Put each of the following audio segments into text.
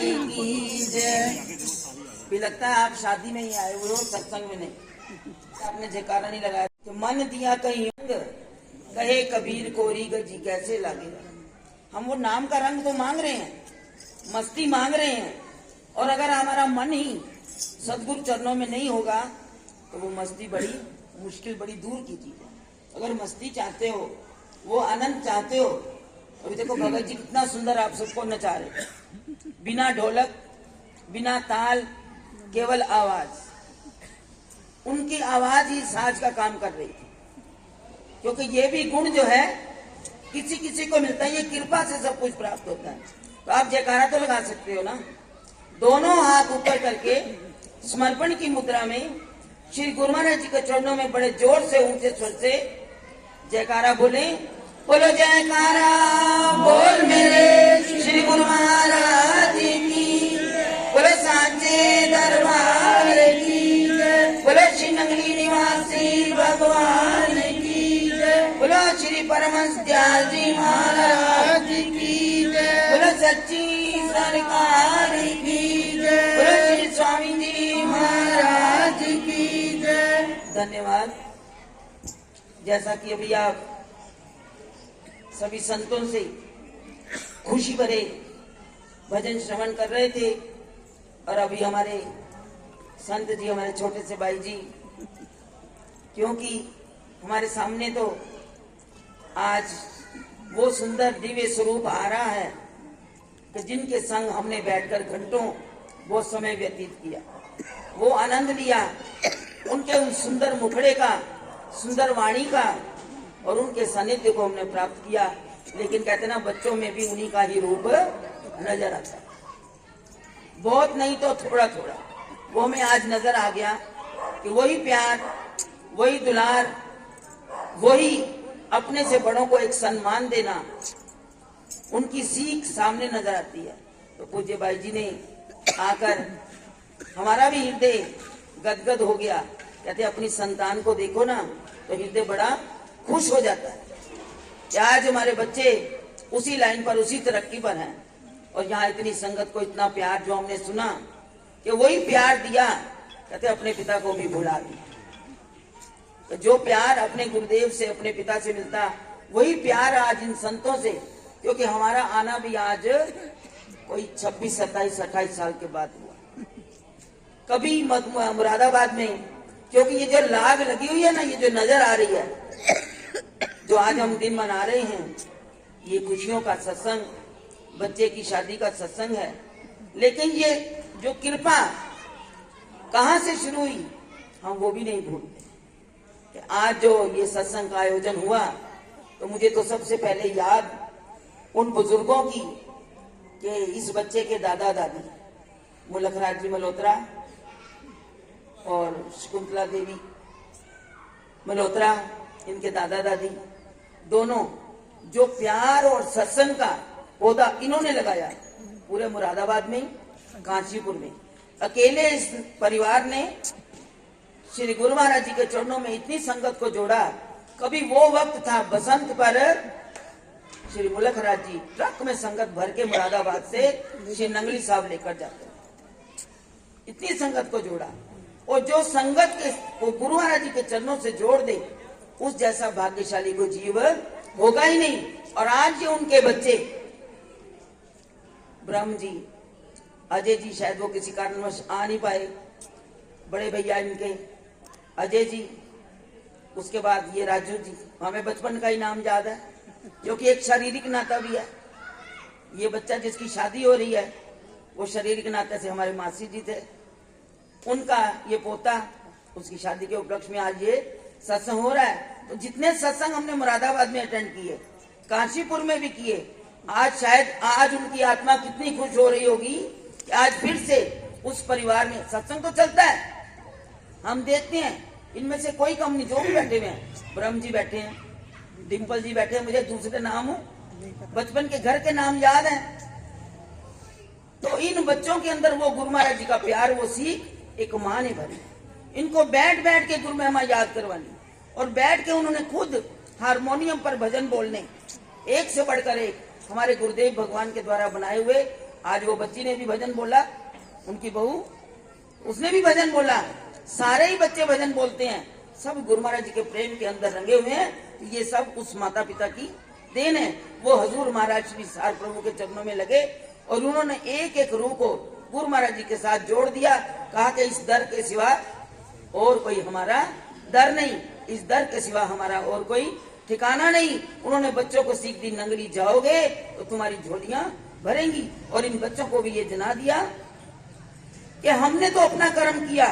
जी की जय। भी लगता है आप शादी में ही आए हुए हो, सत्संग में नहीं। आपने जयकारा नहीं लगाया। तो मन दिया कहीं अंग, कहे कबीर कोरी गजी कैसे लागेगा। हम वो नाम का रंग तो मांग रहे हैं, मस्ती मांग रहे हैं, और अगर हमारा मन ही सदगुरु चरणों में नहीं होगा तो वो मस्ती बड़ी मुश्किल, बड़ी दूर की चीज है। अगर मस्ती चाहते हो, वो आनंद चाहते हो, अभी देखो भगत जी कितना सुंदर आप सबको नचा रहे, बिना ढोलक बिना ताल, केवल आवाज। उनकी आवाज ही साज का काम कर रही थी, क्योंकि ये भी गुण जो है किसी किसी को मिलता है, ये कृपा से सब कुछ प्राप्त होता है। तो आप जयकारा तो लगा सकते हो ना, दोनों हाथ ऊपर करके समर्पण की मुद्रा में श्री गुरु महाराज जी के चरणों में बड़े जोर से ऊंचे स्वर से जयकारा बोले। बोलो जयकारा बोल मेरे श्री गुरु महाराज की, बोलो सांचे दरबार की, बोलो श्री नगरी निवासी भगवान की, बोलो श्री परमहंस दयाल जी महाराज की, बोलो सच्ची सरकार की, बोलो श्री स्वामी जी महाराज की जय। धन्यवाद। जैसा कि अभी आप सभी संतों से खुशी भरे भजन श्रवण कर रहे थे, और अभी हमारे संत जी, हमारे छोटे से भाई जी, क्योंकि हमारे सामने तो आज वो सुंदर दिव्य स्वरूप आ रहा है कि जिनके संग हमने बैठकर घंटों वो समय व्यतीत किया, वो आनंद लिया, उनके उन सुंदर मुखड़े का, सुंदर वाणी का, और उनके सानिध्य को हमने प्राप्त किया। लेकिन कहते ना, बच्चों में भी उन्हीं का ही रूप नजर आता है, बहुत नहीं तो थोड़ा थोड़ा वो हमें आज नजर आ गया कि वही प्यार, वही दुलार, वही अपने से बड़ों को एक सम्मान देना, उनकी सीख सामने नजर आती है। तो पूज्य भाई जी ने आकर हमारा भी हृदय गदगद हो गया। कहते अपनी संतान को देखो ना तो हृदय बड़ा खुश हो जाता है कि आज हमारे बच्चे उसी लाइन पर, उसी तरक्की पर हैं। और यहाँ इतनी संगत को इतना प्यार जो हमने सुना कि वही प्यार दिया, कहते अपने पिता को भी भुला दिया। तो जो प्यार अपने गुरुदेव से, अपने पिता से मिलता, वही प्यार आज इन संतों से, क्योंकि हमारा आना भी आज कोई 26, 27, 28 साल के बाद हुआ। कभी मुरादाबाद में, क्योंकि ये जो लाग लगी हुई है ना, ये जो नजर आ रही है, जो आज हम दिन मना रहे हैं, ये खुशियों का सत्संग, बच्चे की शादी का सत्संग है। लेकिन ये जो कृपा कहाँ से शुरू हुई, हम वो भी नहीं भूलते। कि आज जो ये सत्संग का आयोजन हुआ, तो मुझे तो सबसे पहले याद उन बुजुर्गों की कि इस बच्चे के दादा दादी मुलखराज जी मल्होत्रा और शकुंतला देवी मल्होत्रा, इनके दादा दादी दोनों, जो प्यार और सत्संग का पौधा इन्होंने लगाया पूरे मुरादाबाद में, कांचीपुर में। अकेले इस परिवार ने श्री गुरु महाराज जी के चरणों में इतनी संगत को जोड़ा। कभी वो वक्त था बसंत पर श्री मुलखराज जी ट्रक में संगत भर के मुरादाबाद से श्री नंगली साहब लेकर जाते, इतनी संगत को जोड़ा। और जो संगत के वो गुरु महाराज जी के चरणों से जोड़ दे, उस जैसा भाग्यशाली को जीव होगा ही नहीं। और आज जो उनके बच्चे ब्रह्म जी, अजय जी, शायद वो किसी कारणवश आ नहीं पाए, बड़े भैया इनके अजय जी, उसके बाद ये राजू जी, हमें बचपन का ही नाम याद है, क्योंकि एक शारीरिक नाता भी है। ये बच्चा जिसकी शादी हो रही है, वो शारीरिक नाते से हमारे मासी जी थे, उनका ये पोता, उसकी शादी के उपलक्ष्य में आज ये सत्संग हो रहा है। तो जितने सत्संग हमने मुरादाबाद में अटेंड किए, काशीपुर में भी किए, आज शायद आज उनकी आत्मा कितनी खुश हो रही होगी कि आज फिर से उस परिवार में सत्संग तो चलता है, हम देखते हैं, इनमें से कोई कम नहीं, जो भी बैठे हुए हैं, ब्रह्म जी बैठे हैं, डिम्पल जी बैठे हैं, मुझे दूसरे नाम हो, बचपन के घर के नाम याद है। तो इन बच्चों के अंदर वो गुरु महाराज जी का प्यार, वो सीख एक माँ ने भरी। इनको बैठ बैठ के गुरु महिमा याद करवानी, और बैठ के उन्होंने खुद हारमोनियम पर भजन बोलने, एक से बढ़कर एक हमारे गुरुदेव भगवान के द्वारा बनाए हुए आज वो बच्ची ने भी भजन बोला, उनकी बहू उसने भी भजन बोला, सारे ही बच्चे भजन बोलते हैं, सब गुरु महाराज जी के प्रेम के अंदर रंगे हुए हैं। ये सब उस माता पिता की देन है। वो हजूर महाराज श्री सार प्रभु के चरणों में लगे और उन्होंने एक एक रूह को गुरु महाराज जी के साथ जोड़ दिया। कहा कि इस दर के सिवा और कोई हमारा दर नहीं, इस दर के सिवा हमारा और कोई ठिकाना नहीं। उन्होंने बच्चों को सीख दी, नंगली जाओगे तो तुम्हारी झोलियां भरेंगी। और इन बच्चों को भी ये जना दिया कि हमने तो अपना कर्म किया।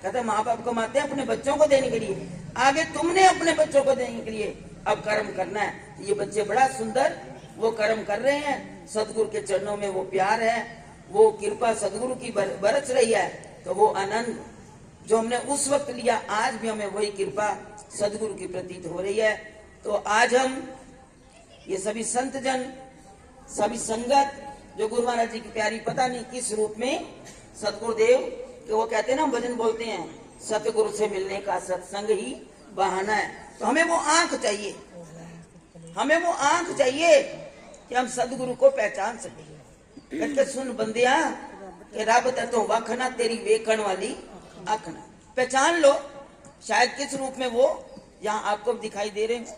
कहते माँ बाप कमाते हैं अपने बच्चों को देने के लिए, आगे तुमने अपने बच्चों को देने के लिए अब कर्म करना है। ये बच्चे बड़ा सुंदर वो कर्म कर रहे हैं। सदगुरु के चरणों में वो प्यार है, वो कृपा सदगुरु की बरस रही है। तो वो आनंद जो हमने उस वक्त लिया, आज भी हमें वही कृपा सदगुरु की प्रतीत हो रही है। तो आज हम ये सभी संत जन, सभी संगत जो गुरु महाराज जी की प्यारी, पता नहीं किस रूप में सतगुरुदेव कि वो कहते हैं ना, भजन बोलते हैं, सतगुरु से मिलने का सत्संग ही बहाना है। तो हमें वो आंख चाहिए, हमें वो आंख चाहिए कि हम सदगुरु को पहचान सके। कहते सुन बंदिया कि रब तो वखना तेरी वेखण वाली आखना, पहचान लो शायद किस रूप में वो यहाँ आपको दिखाई दे रहे हैं।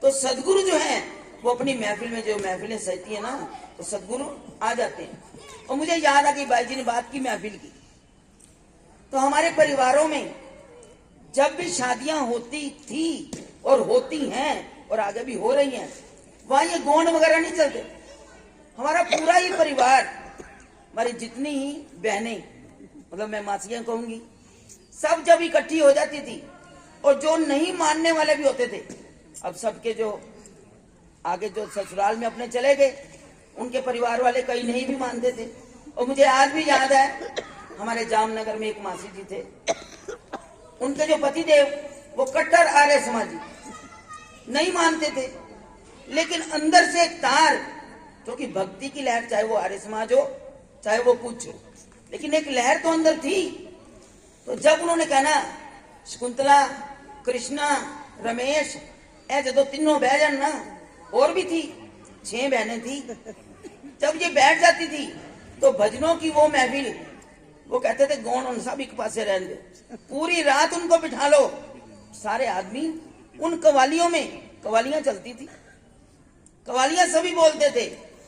तो सदगुरु जो है वो अपनी महफिल में, जो महफिलें सहती है ना, तो सदगुरु आ जाते हैं। और मुझे याद आ गई भाई जी ने बात की महफिल की, तो हमारे परिवारों में जब भी शादियां होती थी और होती हैं और आगे भी हो रही हैं, वहां ये गौंड वगैरह नहीं चलते। हमारा पूरा ही परिवार, हमारी जितनी ही बहनें, मतलब मैं मासियां कहूंगी, सब जब इकट्ठी हो जाती थी, और जो नहीं मानने वाले भी होते थे, अब सबके जो आगे जो ससुराल में अपने चले गए, उनके परिवार वाले कई नहीं भी मानते थे। और मुझे आज भी याद है, हमारे जामनगर में एक मासी जी थे, उनके जो पति देव वो कट्टर आर्य समाजी, नहीं मानते थे, लेकिन अंदर से एक तार, क्योंकि भक्ति की लहर, चाहे वो आर्य समाज हो चाहे वो कुछ हो, लेकिन एक लहर तो अंदर थी। तो जब उन्होंने कहना शकुंतला, कृष्णा, रमेश, ऐसे तो तीनों बह जान ना, और भी थी 6 बहनें थी, जब ये बैठ जाती थी तो भजनों की वो महफिल, वो कहते थे गौण उन सब एक पासे रहने दे, पूरी रात उनको बिठा लो, सारे आदमी उन कवालियों में, कवालियां चलती थी, कवालियां सभी बोलते थे,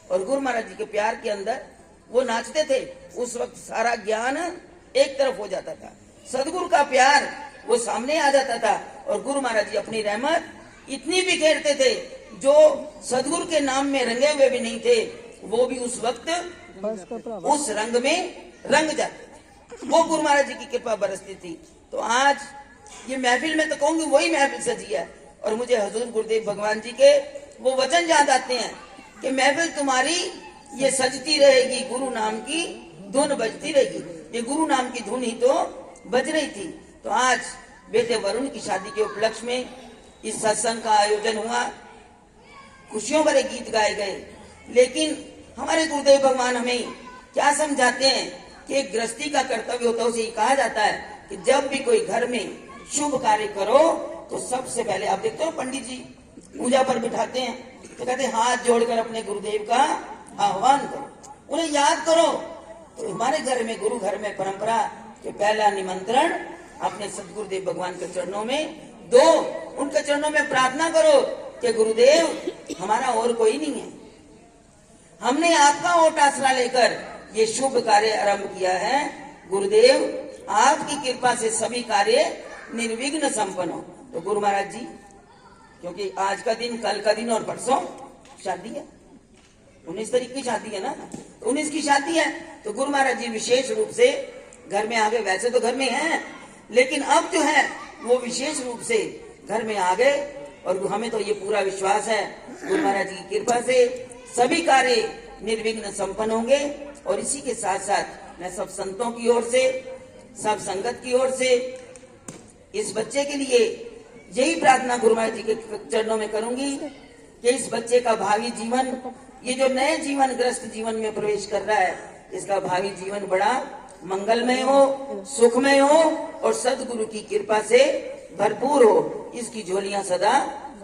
और गुरु महाराज जी के प्यार के अंदर वो नाचते थे। उस वक्त सारा ज्ञान एक तरफ हो जाता था, सदगुरु का प्यार वो सामने आ जाता था, और गुरु महाराज जी अपनी रहमत इतनी बिखेरते थे, जो सदगुरु के नाम में रंगे हुए भी नहीं थे, वो भी उस वक्त उस रंग में रंग जाते थे। वो गुरु महाराज जी की कृपा बरसती थी। तो आज ये महफिल में तो कहूंगी वही महफिल सजी है, और मुझे हजूर गुरुदेव भगवान जी के वो वचन याद आते हैं कि महफिल तुम्हारी ये सजती रहेगी, गुरु नाम की धुन बजती रहेगी। ये गुरु नाम की धुन ही तो बज रही थी। तो आज बेटे वरुण की शादी के उपलक्ष्य में इस सत्संग का आयोजन हुआ, खुशियों भरे गीत गाए गए, लेकिन हमारे गुरुदेव भगवान हमें क्या समझाते हैं कि एक गृहस्थी का कर्तव्य होता है। उसे कहा जाता है कि जब भी कोई घर में शुभ कार्य करो तो सबसे पहले, आप देखते हो पंडित जी पूजा पर बिठाते हैं, तो कहते हैं हाथ जोड़कर अपने गुरुदेव का आह्वान करो, उन्हें याद करो। तो हमारे घर में, गुरु घर में परंपरा कि पहला निमंत्रण अपने सदगुरुदेव भगवान के चरणों में दो, उनके चरणों में प्रार्थना करो कि गुरुदेव हमारा और कोई नहीं है, हमने आपका ओट आसरा लेकर ये शुभ कार्य आरंभ किया है। गुरुदेव आपकी कृपा से सभी कार्य निर्विघ्न संपन्न हो। तो गुरु महाराज जी, क्योंकि आज का दिन, कल का दिन और परसों शादी है, 19 तारीख की शादी है ना, 19 की शादी है, तो गुरु महाराज जी विशेष रूप से घर में आ गए। वैसे तो घर में हैं, लेकिन अब जो है वो विशेष रूप से घर में आ गए, और हमें तो ये पूरा विश्वास है गुरु महाराज जी की कृपा से सभी कार्य निर्विघ्न संपन्न होंगे। और इसी के साथ साथ मैं सब संतों की ओर से, सब संगत की ओर से इस बच्चे के लिए यही प्रार्थना गुरु महाराज जी के चरणों में करूंगी कि इस बच्चे का भावी जीवन, ये जो नए जीवन, ग्रस्त जीवन में प्रवेश कर रहा है, इसका भावी जीवन बड़ा मंगलमय हो, सुखमय हो, और सदगुरु की कृपा से भरपूर हो। इसकी झोलियां सदा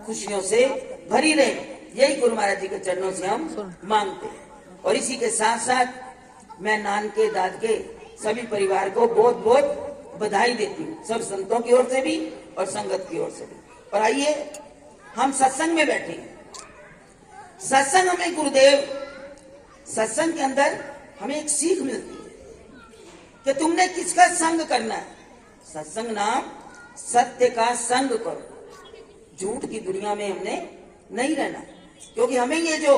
खुशियों से भरी रहे, यही गुरु महाराज जी के चरणों से हम मांगते हैं। और इसी के साथ साथ मैं नानके दादके सभी परिवार को बहुत बहुत बधाई देती हूँ, सब संतों की ओर से भी और संगत की ओर से भी। और आइए हम सत्संग में बैठे हैं। सत्संग हमें गुरुदेव, सत्संग के अंदर हमें एक सीख मिलती है कि तुमने किसका संग करना है। सत्संग नाम सत्य का संग करो। झूठ की दुनिया में हमने नहीं रहना, क्योंकि हमें ये जो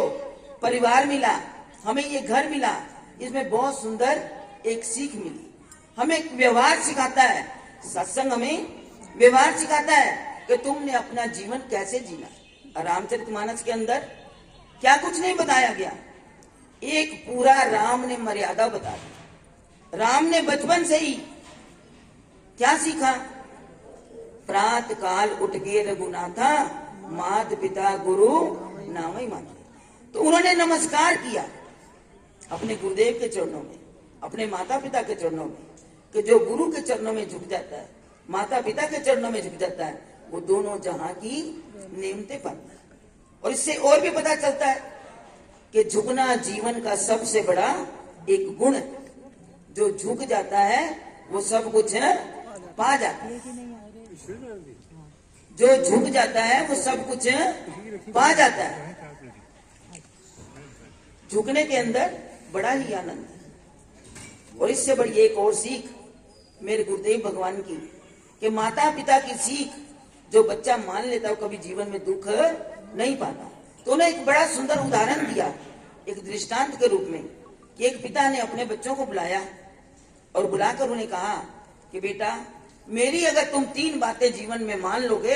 परिवार मिला, हमें ये घर मिला, इसमें बहुत सुंदर एक सीख मिली। हमें व्यवहार सिखाता है, सत्संग हमें व्यवहार सिखाता है कि तुमने अपना जीवन कैसे जीना। रामचरितमानस के अंदर क्या कुछ नहीं बताया गया, एक पूरा राम ने मर्यादा बता दी। राम ने बचपन से ही क्या सीखा? प्रात काल उठ के रघुनाथा, मात पिता गुरु नाम ही माना। तो उन्होंने नमस्कार किया अपने गुरुदेव के चरणों में, अपने माता पिता के चरणों में, कि जो गुरु के चरणों में झुक जाता है, माता पिता के चरणों में झुक जाता है, वो दोनों जहां की नेमतें पाता है। और इससे और भी पता चलता है कि झुकना जीवन का सबसे बड़ा एक गुण है। जो झुक जाता है वो सब कुछ पा जाता है। जो झुक जाता है वो सब कुछ पा जाता है। झुकने के अंदर बड़ा ही आनंद है। और इससे बड़ी एक और सीख मेरे गुरुदेव भगवान की, कि माता पिता की सीख जो बच्चा मान लेता है वो कभी जीवन में दुख नहीं पाता। तो उन्हें एक बड़ा सुंदर उदाहरण दिया, एक दृष्टांत के रूप में, कि एक पिता ने अपने बच्चों को बुलाया और बुलाकर उन्हें कहा कि बेटा, मेरी अगर तुम 3 बातें जीवन में मान लोगे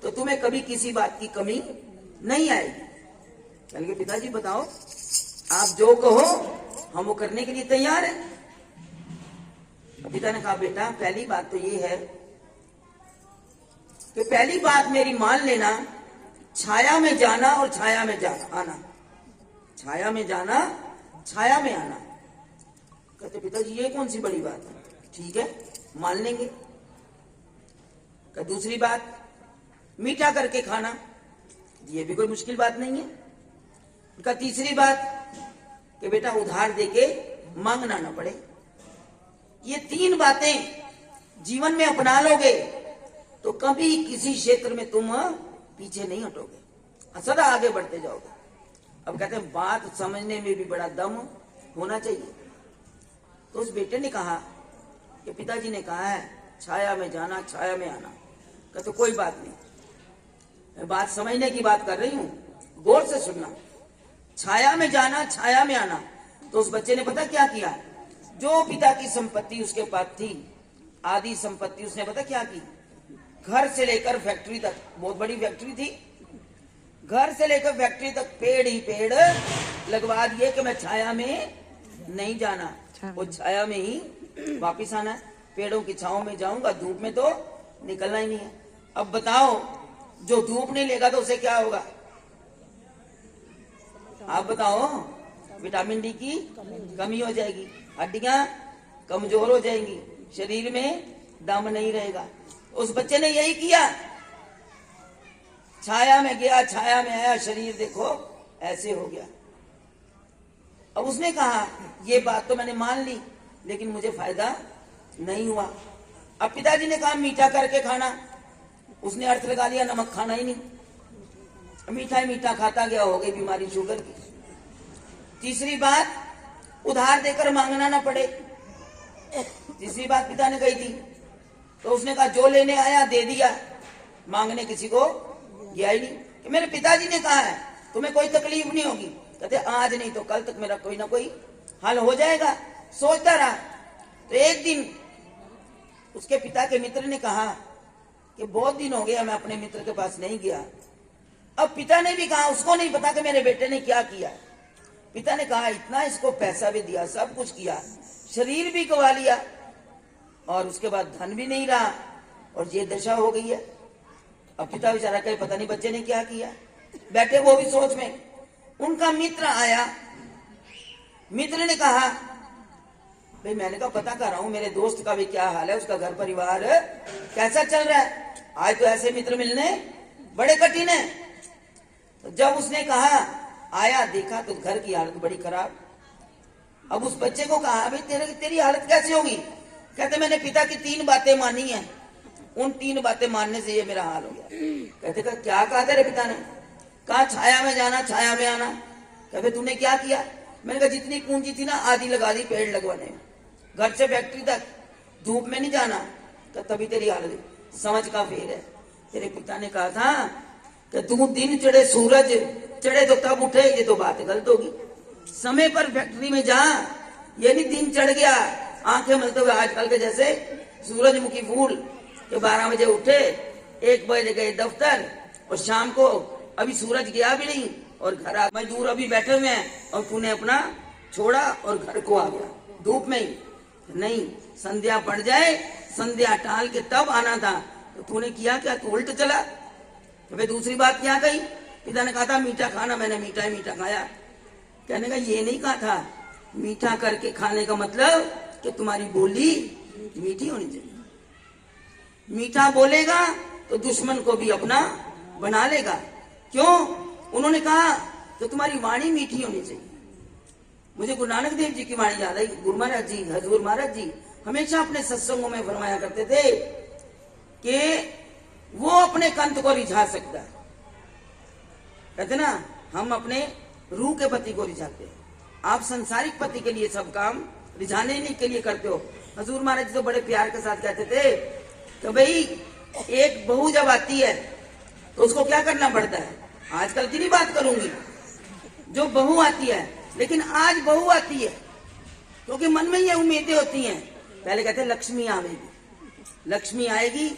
तो तुम्हें कभी किसी बात की कमी नहीं आएगी। चल के पिताजी बताओ, आप जो कहो हम वो करने के लिए तैयार हैं। पिता ने कहा, बेटा पहली बात तो ये है कि पहली बात मेरी मान लेना, छाया में जाना और छाया में आना। छाया में जाना, छाया में आना। कहते पिताजी ये कौन सी बड़ी बात है? ठीक है, मान लेंगे। दूसरी बात, मीठा करके खाना, ये भी कोई मुश्किल बात नहीं है। तीसरी बात कि बेटा उधार देके मांगना ना पड़े। ये 3 बातें जीवन में अपना लोगे तो कभी किसी क्षेत्र में तुम पीछे नहीं हटोगे, सदा आगे बढ़ते जाओगे। अब कहते हैं बात समझने में भी बड़ा दम होना चाहिए। तो उस बेटे ने कहा कि पिताजी ने कहा है छाया में जाना, छाया में आना। कहते कोई बात नहीं, मैं बात समझने की बात कर रही हूं, गौर से सुनना। छाया में जाना, छाया में आना। तो उस बच्चे ने पता क्या किया? जो पिता की संपत्ति उसके पास थी, आधी संपत्ति, उसने पता क्या की? घर से लेकर फैक्ट्री तक, बहुत बड़ी फैक्ट्री थी, घर से लेकर फैक्ट्री तक पेड़ ही पेड़ लगवा दिए कि मैं छाया में नहीं जाना, वो छाया में ही वापिस आना। पेड़ों की छांव में जाऊंगा, धूप में तो निकलना ही नहीं है। अब बताओ, जो धूप नहीं लेगा तो उसे क्या होगा? आप बताओ, विटामिन डी की कमी हो जाएगी, हड्डियां कमजोर हो जाएंगी, शरीर में दम नहीं रहेगा। उस बच्चे ने यही किया, छाया में गया, छाया में आया, शरीर देखो ऐसे हो गया। अब उसने कहा ये बात तो मैंने मान ली, लेकिन मुझे फायदा नहीं हुआ। अब पिताजी ने कहा मीठा करके खाना, उसने अर्थ लगा लिया नमक खाना ही नहीं, मीठा ही मीठा खाता गया, हो गई बीमारी शुगर की। तीसरी बात, उधार देकर मांगना ना पड़े। तीसरी बात पिता ने कही थी, तो उसने कहा जो लेने आया दे दिया, मांगने किसी को गया ही नहीं। कि मेरे पिताजी ने कहा है तुम्हें कोई तकलीफ नहीं होगी। कहते आज नहीं तो कल तक मेरा कोई ना कोई हल हो जाएगा। सोचता रहा। तो एक दिन उसके पिता के मित्र ने कहा कि बहुत दिन हो गया मैं अपने मित्र के पास नहीं गया। अब पिता ने भी कहा उसको नहीं पता कि मेरे बेटे ने क्या किया। पिता ने कहा इतना इसको पैसा भी दिया, सब कुछ किया, शरीर भी गवा लिया, और उसके बाद धन भी नहीं रहा, और ये दशा हो गई है। अब पिता बेचारा कहे पता नहीं बच्चे ने क्या किया। बैठे वो भी सोच में। उनका मित्र आया, मित्र ने कहा भाई मैंने कहा पता कर रहा हूं मेरे दोस्त का भी क्या हाल है, उसका घर परिवार कैसा चल रहा है, आज तो ऐसे मित्र मिलने बड़े कठिन है। तो जब उसने कहा आया, देखा तो घर की हालत बड़ी खराब, अब उस बच्चे को कहा भाई तेरी हालत कैसे होगी? कहते मैंने पिता की 3 बातें मानी हैं, उन 3 बातें मानने से ये मेरा हाल हो गया। कहते क्या कहा तेरे पिता ने? कहा छाया में जाना, छाया में आना। कहते तूने क्या किया? मैंने कहा जितनी पूंजी थी ना आधी लगा दी पेड़ लगवाने में, घर से फैक्ट्री तक धूप में नहीं जाना। तो तभी तेरी हालत समझ का फेर है। तेरे पिता ने कहा था कि तू दिन चढ़े सूरज चढ़े तो तब उठे, ये तो बात गलत होगी। समय पर फैक्ट्री में जा, ये नहीं दिन चढ़ गया आंखें मलते हुए आजकल के जैसे सूरजमुखी फूल के 12 बजे उठे, 1 बजे गए दफ्तर और शाम को अभी सूरज गया भी नहीं और घर आ मजदूर अभी बैठे हुए हैं और तूने अपना छोड़ा और घर को आ गया धूप में ही। नहीं, संध्या पड़ जाए, संध्या टाल के तब आना था, तो तूने किया क्या? तू उल्ट चला। तो फिर दूसरी बात क्या कही? पिता ने कहा था मीठा खाना, मैंने मीठा ही मीठा खाया। कहने का ये नहीं कहा था मीठा करके खाने का मतलब कि तुम्हारी बोली मीठी होनी चाहिए। मीठा बोलेगा तो दुश्मन को भी अपना बना लेगा। क्यों? उन्होंने कहा कि तुम्हारी वाणी मीठी होनी चाहिए। मुझे गुरु नानक देव जी की वाणी याद आई। गुरु महाराज जी, हजूर महाराज जी हमेशा अपने सत्संगों में फरमाया करते थे कि वो अपने कंत को रिझा सकता है। कहते ना, हम अपने रूह के पति को रिझाते हैं, आप संसारिक पति के लिए सब काम रिझाने के लिए करते हो। हजूर महाराज जी तो बड़े प्यार के साथ कहते थे कि भाई एक बहू जब आती है तो उसको क्या करना पड़ता है। आजकल की नहीं बात करूंगी, जो बहू आती है, लेकिन आज बहू आती है क्योंकि मन में ये उम्मीदें होती हैं। पहले कहते लक्ष्मी आएगी, लक्ष्मी आएगी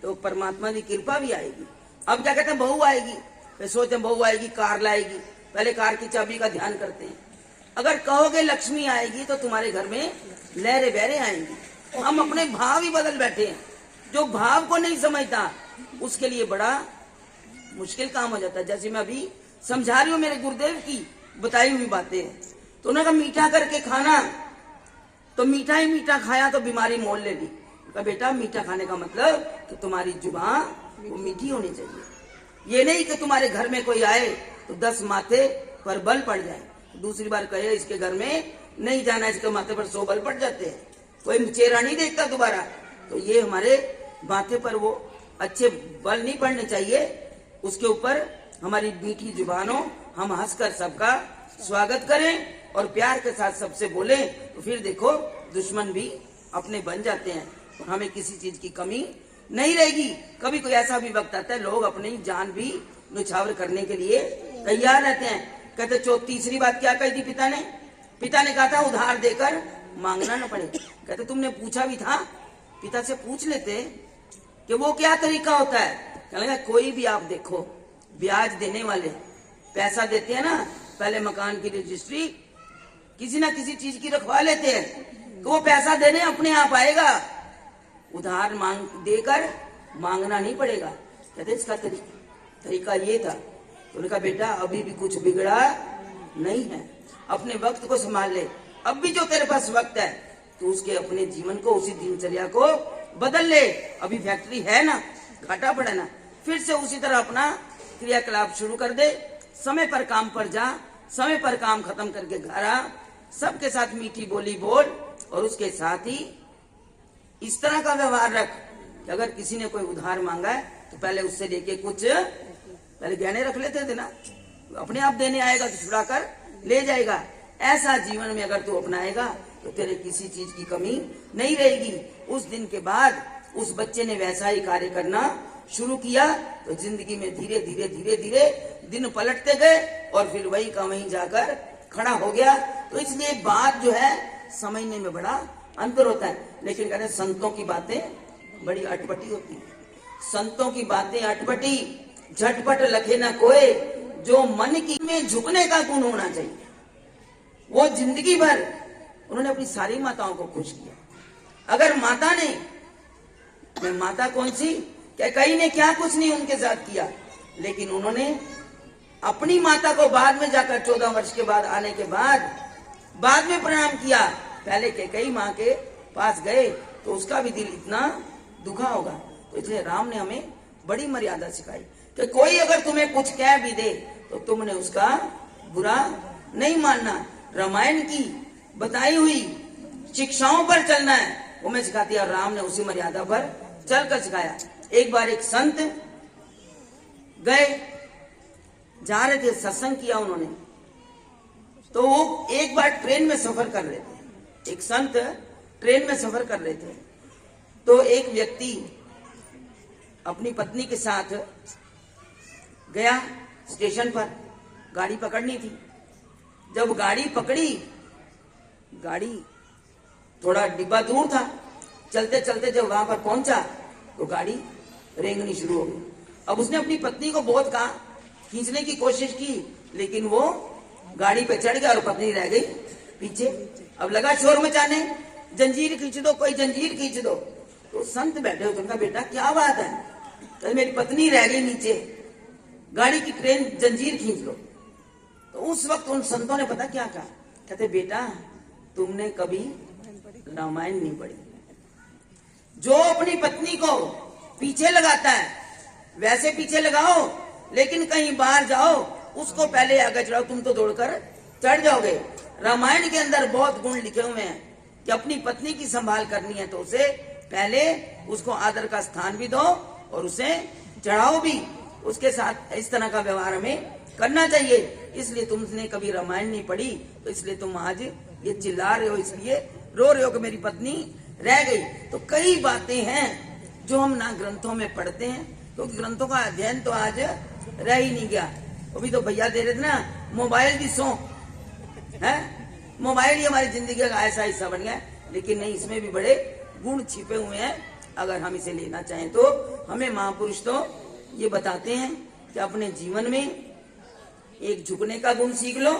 तो परमात्मा की कृपा भी आएगी। अब क्या कहते हैं? बहू आएगी। फिर सोचते हैं बहू आएगी कार लाएगी, पहले कार की चाबी का ध्यान करते हैं। अगर कहोगे लक्ष्मी आएगी तो तुम्हारे घर में लहरे बहरे आएंगी। हम अपने भाव ही बदल बैठे हैं। जो भाव को नहीं समझता उसके लिए बड़ा मुश्किल काम हो जाता है। जैसे मैं अभी समझा रही हूँ मेरे गुरुदेव की बताई हुई बातें हैं। तो उन्होंने कहा मीठा करके खाना, तो मीठा ही मीठा खाया तो बीमारी मोल ले ली। कहा बेटा मीठा खाने का मतलब कि तुम्हारी जुबान वो मीठी होनी चाहिए। ये नहीं कि तुम्हारे घर में कोई आए तो 10 माथे पर बल पड़ जाए, दूसरी बार कहे इसके घर में नहीं जाना, इसके माथे पर 100 बल पड़ जाते हैं, कोई चेहरा नहीं देखता दोबारा। तो ये हमारे माथे पर वो अच्छे बल नहीं पड़ने चाहिए। उसके ऊपर हमारी मीठी जुबानों, हम हंसकर सबका स्वागत करें और प्यार के साथ सबसे बोले, तो फिर देखो दुश्मन भी अपने बन जाते हैं और हमें किसी चीज की कमी नहीं रहेगी। कभी कोई ऐसा भी वक्त आता है लोग अपनी जान भी न्यौछावर करने के लिए तैयार रहते हैं। कहते तीसरी बात क्या कही थी पिता ने? पिता ने कहा था उधार देकर मांगना न पड़े। कहते तुमने पूछा भी था, पिता से पूछ लेते कि वो क्या तरीका होता है। कहने लगा कोई भी आप देखो, ब्याज देने वाले पैसा देते हैं ना, पहले मकान की रजिस्ट्री किसी ना किसी चीज की रखवा लेते हैं तो वो पैसा देने अपने आप आएगा। उधार मांग देकर मांगना नहीं पड़ेगा। कहते इसका तरीका ये था। तो उन्होंने कहा बेटा अभी भी कुछ बिगड़ा नहीं है, अपने वक्त को संभाल ले। अब भी जो तेरे पास वक्त है तो उसके अपने जीवन को, उसी दिनचर्या को बदल ले। अभी फैक्ट्री है ना, घाटा पड़ा ना, फिर से उसी तरह अपना क्रियाकलाप शुरू कर दे। समय पर काम पर जा, समय पर काम खत्म करके घर आ, सबके साथ मीठी बोली बोल और उसके साथ ही इस तरह का व्यवहार रख कि अगर किसी ने कोई उधार मांगा है तो पहले उससे लेके कुछ पहले गहने रख लेते थे ना, अपने आप देने आएगा तो छुड़ा कर ले जाएगा। ऐसा जीवन में अगर तू अपनाएगा तो तेरे किसी चीज की कमी नहीं रहेगी। उस दिन के बाद उस बच्चे ने वैसा ही कार्य करना शुरू किया तो जिंदगी में धीरे धीरे धीरे धीरे दिन पलटते गए और फिर वही का वहीं जाकर खड़ा हो गया। तो इसलिए बात जो है समझने में बड़ा अंतर होता है। लेकिन कहते संतों की बातें बड़ी अटपटी होती है। संतों की बातें अटपटी, झटपट लखे ना कोई, जो मन की में झुकने का गुण होना चाहिए। वो जिंदगी भर उन्होंने अपनी सारी माताओं को खुश किया। अगर माता ने, माता कौन सी, क्या कहीं ने क्या कुछ नहीं उनके साथ किया, लेकिन उन्होंने अपनी माता को बाद में जाकर 14 वर्ष के बाद आने के बाद में प्रणाम किया। पहले के कई माँ के पास गए तो उसका भी दिल इतना दुखा होगा। तो इसलिए राम ने हमें बड़ी मर्यादा सिखाई कि कोई अगर तुम्हें कुछ कह भी दे तो तुमने उसका बुरा नहीं मानना। रामायण की बताई हुई शिक्षाओं पर चलना है वो मैं सिखाती, और राम ने उसी मर्यादा पर चलकर सिखाया। एक बार एक संत गए, जा रहे थे, सत्संग किया उन्होंने, तो वो एक बार ट्रेन में सफर कर रहे थे, एक संत ट्रेन में सफर कर रहे थे, तो एक व्यक्ति अपनी पत्नी के साथ गया स्टेशन पर, गाड़ी पकड़नी थी। जब गाड़ी पकड़ी, गाड़ी थोड़ा डिब्बा दूर था, चलते चलते जब वहां पर पहुंचा तो गाड़ी रेंगनी शुरू हो गई। अब उसने अपनी पत्नी को बहुत कहा, खींचने की कोशिश की, लेकिन वो गाड़ी पे चढ़ गया और पत्नी रह गई पीछे। अब लगा शोर मचाने, जंजीर खींच दो, कोई जंजीर खींच दो। तो संत बैठे हो, उनका बेटा क्या बात है, तो मेरी पत्नी रह गई नीचे, गाड़ी की ट्रेन जंजीर खींच लो। तो उस वक्त उन संतों ने पता क्या कहा, कहते बेटा तुमने कभी रामायण नहीं पढ़ी। जो अपनी पत्नी को पीछे लगाता है वैसे पीछे लगाओ, लेकिन कहीं बाहर जाओ उसको पहले आगे चढ़ाओ, तुम तो दौड़कर चढ़ जाओगे। रामायण के अंदर बहुत गुण लिखे हुए हैं कि अपनी पत्नी की संभाल करनी है तो उसे पहले उसको आदर का स्थान भी दो और उसे चढ़ाओ भी, उसके साथ इस तरह का व्यवहार हमें करना चाहिए। इसलिए तुमने कभी रामायण नहीं पढ़ी, तो इसलिए तुम आज ये चिल्ला रहे हो, इसलिए रो रहे हो कि मेरी पत्नी रह गई। तो कई बातें हैं जो हम ना ग्रंथों में पढ़ते हैं, क्योंकि तो ग्रंथों का अध्ययन तो आज रह ही नहीं गया। अभी तो भैया दे रहे थे ना, मोबाइल भी सो है, मोबाइल ही हमारी जिंदगी का ऐसा हिस्सा बन गया, लेकिन नहीं, इसमें भी बड़े गुण छिपे हुए हैं। अगर हम इसे लेना चाहें तो हमें महापुरुष तो ये बताते हैं कि अपने जीवन में एक झुकने का गुण सीख लो।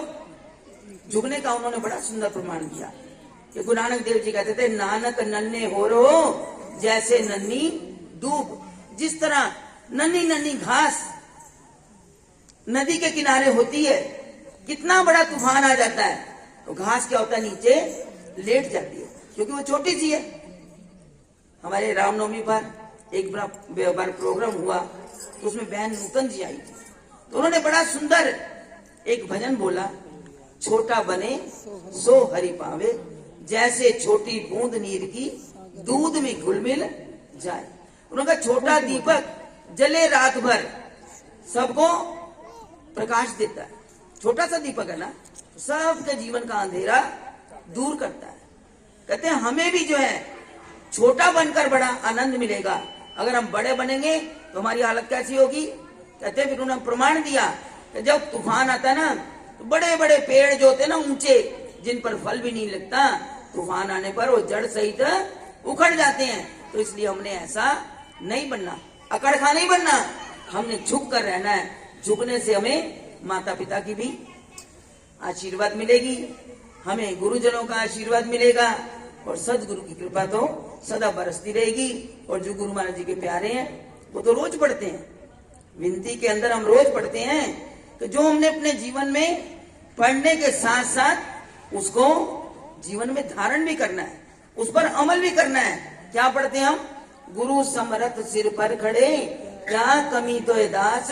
झुकने का उन्होंने बड़ा सुंदर प्रमाण दिया कि गुरु नानक देव जी कहते थे, नानक नन्हे हो रो जैसे नन्ही दूब। जिस तरह नन्ही नन्ही घास नदी के किनारे होती है, कितना बड़ा तूफान आ जाता है तो घास क्या होता है, नीचे लेट जाती है क्योंकि वो छोटी सी है। हमारे रामनवमी पर एक बार प्रोग्राम हुआ तो उसमें बहन नूतन जी आई थी, तो उन्होंने बड़ा सुंदर एक भजन बोला, छोटा बने सो हरि पावे, जैसे छोटी बूंद नीर की दूध में घुल मिल जाए। उन्होंने कहा छोटा दीपक जले रात भर सबको प्रकाश देता है, छोटा सा दीपक है ना, सबके जीवन का अंधेरा दूर करता है। कहते हैं हमें भी जो है छोटा बनकर बड़ा आनंद मिलेगा, अगर हम बड़े बनेंगे तो हमारी हालत कैसी होगी। कहते हैं फिर उन्होंने प्रमाण दिया कि जब तूफान आता है ना, तो बड़े बड़े पेड़ जो होते हैं ना ऊंचे, जिन पर फल भी नहीं लगता, तूफान आने पर वो जड़ सहित उखड़ जाते हैं। तो इसलिए हमने ऐसा नहीं बनना, अकड़ खा नहीं बनना, हमने झुक कर रहना है। झुकने से हमें माता पिता की भी आशीर्वाद मिलेगी, हमें गुरुजनों का आशीर्वाद मिलेगा, और सदगुरु की कृपा तो सदा बरसती रहेगी। और जो गुरु महाराज जी के प्यारे हैं वो तो रोज पढ़ते हैं, विनती के अंदर हम रोज पढ़ते हैं कि जो हमने अपने जीवन में पढ़ने के साथ साथ उसको जीवन में धारण भी करना है, उस पर अमल भी करना है। क्या पढ़ते हैं हम, गुरु समरथ सिर पर खड़े, क्या कमी तो दास,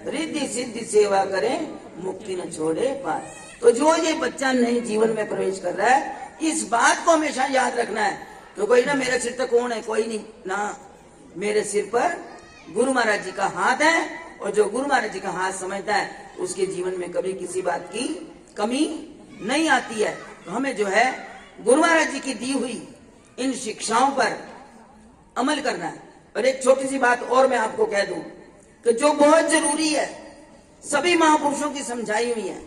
रिद्धि सिद्धि सेवा करें, मुक्ति न छोड़े पास। तो जो ये बच्चा नए जीवन में प्रवेश कर रहा है, इस बात को हमेशा याद रखना है कि कोई ना मेरे सिर तक कौन है, कोई नहीं ना, मेरे सिर पर गुरु महाराज जी का हाथ है, और जो गुरु महाराज जी का हाथ समझता है उसके जीवन में कभी किसी बात की कमी नहीं आती है। तो हमें जो है गुरु महाराज जी की दी हुई इन शिक्षाओं पर अमल करना है। और एक छोटी सी बात और मैं आपको कह दूं कि जो बहुत जरूरी है, सभी महापुरुषों की समझाई हुई है,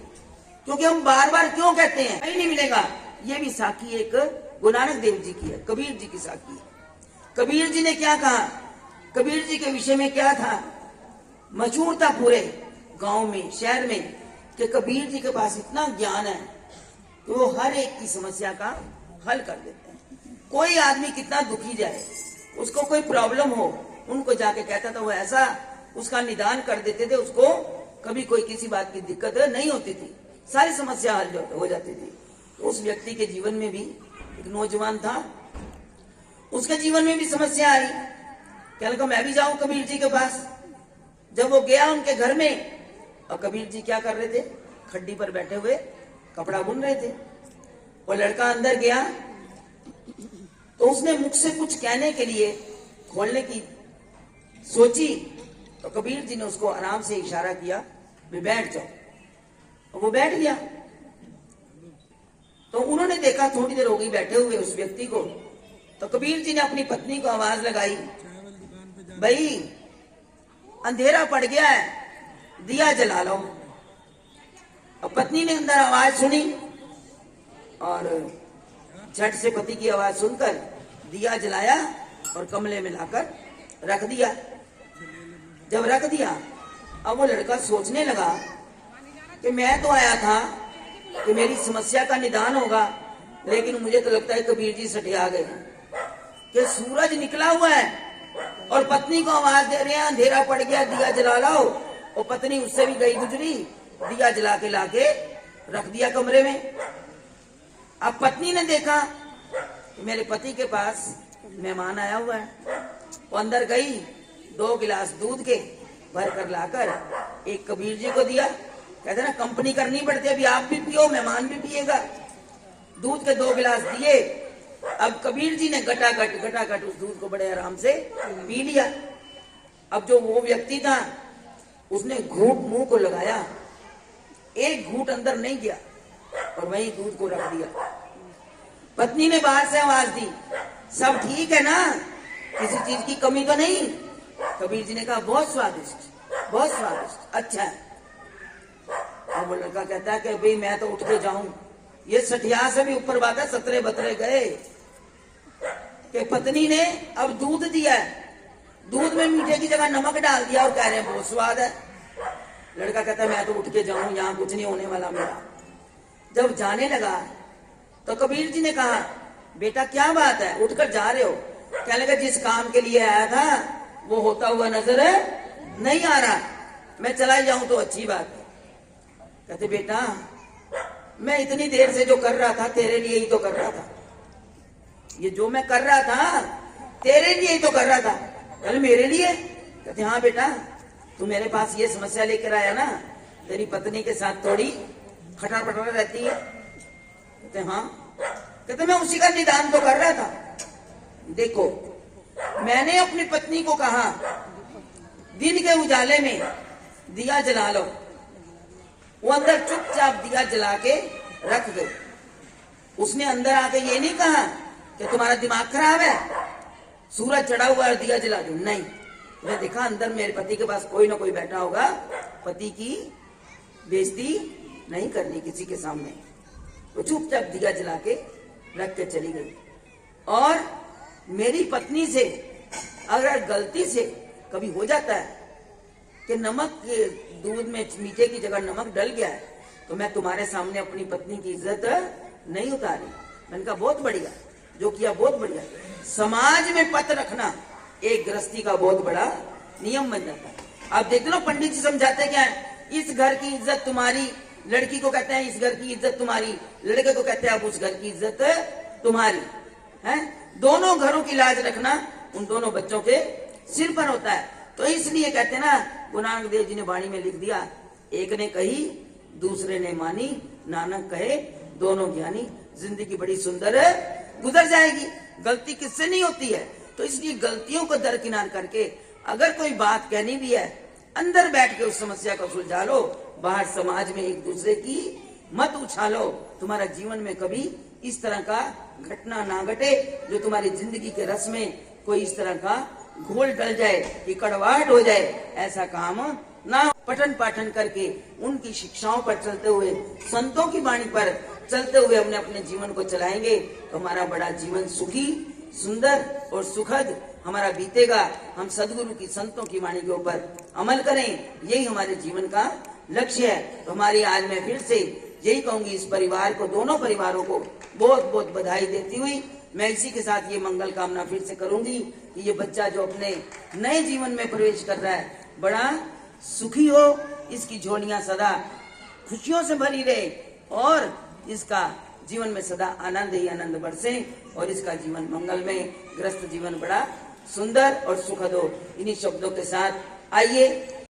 क्योंकि हम बार बार क्यों कहते हैं कहीं नहीं मिलेगा। ये भी साखी एक गुरु नानक देव जी की है, कबीर जी की साखी है। कबीर जी ने क्या कहा, कबीर जी के विषय में क्या था, मशहूर था पूरे गांव में शहर में कि कबीर जी के पास इतना ज्ञान है कि वो हर एक की समस्या का हल कर देते हैं। कोई आदमी कितना दुखी जाए, उसको कोई प्रॉब्लम हो, उनको जाके कहता था, वो ऐसा उसका निदान कर देते थे, उसको कभी कोई किसी बात की दिक्कत नहीं होती थी, सारी समस्या हल हो जाती थी। तो उस व्यक्ति के जीवन में भी एक नौजवान था, उसके जीवन में भी समस्या आई, कहने लगा मैं भी जाऊं कबीर जी के पास। जब वो गया उनके घर में, और कबीर जी क्या कर रहे थे, खड्डी पर बैठे हुए कपड़ा बुन रहे थे। वो लड़का अंदर गया तो उसने मुख से कुछ कहने के लिए खोलने की सोची, तो कबीर जी ने उसको आराम से इशारा किया, वे बैठ जाओ। वो बैठ गया। तो उन्होंने देखा थोड़ी देर हो गई बैठे हुए उस व्यक्ति को, तो कबीर जी ने अपनी पत्नी को आवाज लगाई, भाई अंधेरा पड़ गया है, दिया जला लो। अब पत्नी ने अंदर आवाज सुनी और झट से पति की आवाज सुनकर दिया जलाया और कमले में लाकर रख दिया। जब रख दिया, अब वो लड़का सोचने लगा कि मैं तो आया था कि मेरी समस्या का निदान होगा, लेकिन मुझे तो लगता है कबीर जी सटिया गए कि सूरज निकला हुआ है और पत्नी को आवाज दे रहे हैं अंधेरा पड़ गया, दिया जला लाओ। और पत्नी उससे भी गई गुजरी, दिया जला के लाके रख दिया कमरे में। अब पत्नी ने देखा कि मेरे पति के पास मेहमान आया हुआ है। वो अंदर गई, 2 गिलास दूध के भर कर लाकर एक कबीर जी को दिया। कहते ना कंपनी करनी पड़ती है, अभी आप भी पियो, मेहमान भी पिएगा। दूध के 2 गिलास दिए। अब कबीर जी ने गटागट उस दूध को बड़े आराम से पी लिया। अब जो वो व्यक्ति था उसने घूंट मुंह को लगाया, एक घूंट अंदर नहीं गया और वहीं दूध को रख दिया। पत्नी ने बाहर से आवाज दी, सब ठीक है ना, किसी चीज की कमी तो नहीं? कबीर जी ने कहा बहुत स्वादिष्ट, बहुत स्वादिष्ट, अच्छा है। और वो लड़का कहता है कि भाई मैं तो उठ के जाऊं, ये सठिया से भी ऊपर बात है, 17 बतरे गए कि पत्नी ने अब दूध दिया है, दूध में मीठे की जगह नमक डाल दिया और कह रहे हैं बहुत स्वाद है। लड़का कहता है मैं तो उठ के जाऊं, यहां कुछ नहीं होने वाला मेरा। जब जाने लगा तो कबीर जी ने कहा बेटा क्या बात है, उठकर जा रहे हो? कहने लगा जिस काम के लिए आया था वो होता हुआ नजर नहीं आ रहा, मैं चला जाऊं तो अच्छी बात है। कहते बेटा मैं इतनी देर से जो कर रहा था तेरे लिए ही तो कर रहा था, ये जो मैं कर रहा था तेरे लिए ही तो कर रहा था। कहले मेरे लिए? कहते हाँ बेटा, तू मेरे पास ये समस्या लेकर आया ना, तेरी पत्नी के साथ थोड़ी खटर पटर रहती है। कहते हाँ। कहते मैं उसी का निदान तो कर रहा था। देखो मैंने अपनी पत्नी को कहा दिन के उजाले में दिया जला लो, वो अंदर चुपचाप दिया जला के रख गई। उसने अंदर आके ये नहीं कहा कि तुम्हारा दिमाग खराब है, सूरज चढ़ा हुआ है दिया जला दो, नहीं। मैं देखा अंदर मेरे पति के पास कोई ना कोई बैठा होगा, पति की बेइज्जती नहीं करनी किसी के सामने। वो चुपचाप दिया जला के रख के चली गई। और मेरी पत्नी से अगर गलती से कभी हो जाता है कि नमक के दूध में मीठे की जगह नमक डल गया है, तो मैं तुम्हारे सामने अपनी पत्नी की इज्जत नहीं उतारी। मैंने कहा बहुत बढ़िया, जो किया बहुत बढ़िया। समाज में पत रखना एक गृहस्थी का बहुत बड़ा नियम बन जाता है। आप देखते ना पंडित जी समझाते क्या है, इस घर की इज्जत तुम्हारी, लड़की को कहते हैं इस घर की इज्जत तुम्हारी, लड़के को कहते हैं अब उस घर की इज्जत तुम्हारी है। दोनों घरों की लाज रखना उन दोनों बच्चों के सिर पर होता है। तो इसलिए कहते हैं ना, गुरु नानक देव जी ने वाणी में लिख दिया, एक ने कही दूसरे ने मानी, नानक कहे दोनों ज्ञानी। जिंदगी बड़ी सुंदर गुजर जाएगी। गलती किससे नहीं होती है, तो इसलिए गलतियों को दरकिनार करके अगर कोई बात कहनी भी है, अंदर बैठ के उस समस्या को सुलझा लो, बाहर समाज में एक दूसरे की मत उछालो। तुम्हारा जीवन में कभी इस तरह का घटना ना घटे जो तुम्हारी जिंदगी के रस में कोई इस तरह का घोल डल जाए कि कड़वाहट हो जाए, ऐसा काम ना। पठन पाठन करके उनकी शिक्षाओं पर चलते हुए, संतों की वाणी पर चलते हुए हमने अपने जीवन को चलाएंगे तो हमारा बड़ा जीवन सुखी, सुंदर और सुखद हमारा बीतेगा। हम सदगुरु की, संतों की वाणी के ऊपर अमल करें, यही हमारे जीवन का लक्ष्य है। तो हमारी आज मैं फिर से यही कहूंगी, इस परिवार को, दोनों परिवारों को बहुत बहुत बधाई देती हुई मैं इसी के साथ ये मंगल कामना फिर से करूंगी कि ये बच्चा जो अपने नए जीवन में प्रवेश कर रहा है बड़ा सुखी हो, इसकी झोलियां सदा खुशियों से भरी रहे और इसका जीवन में सदा आनंद ही आनंद बरसे और इसका जीवन मंगल में, ग्रस्त जीवन बड़ा सुंदर और सुखद हो। इन्हीं शब्दों के साथ आइए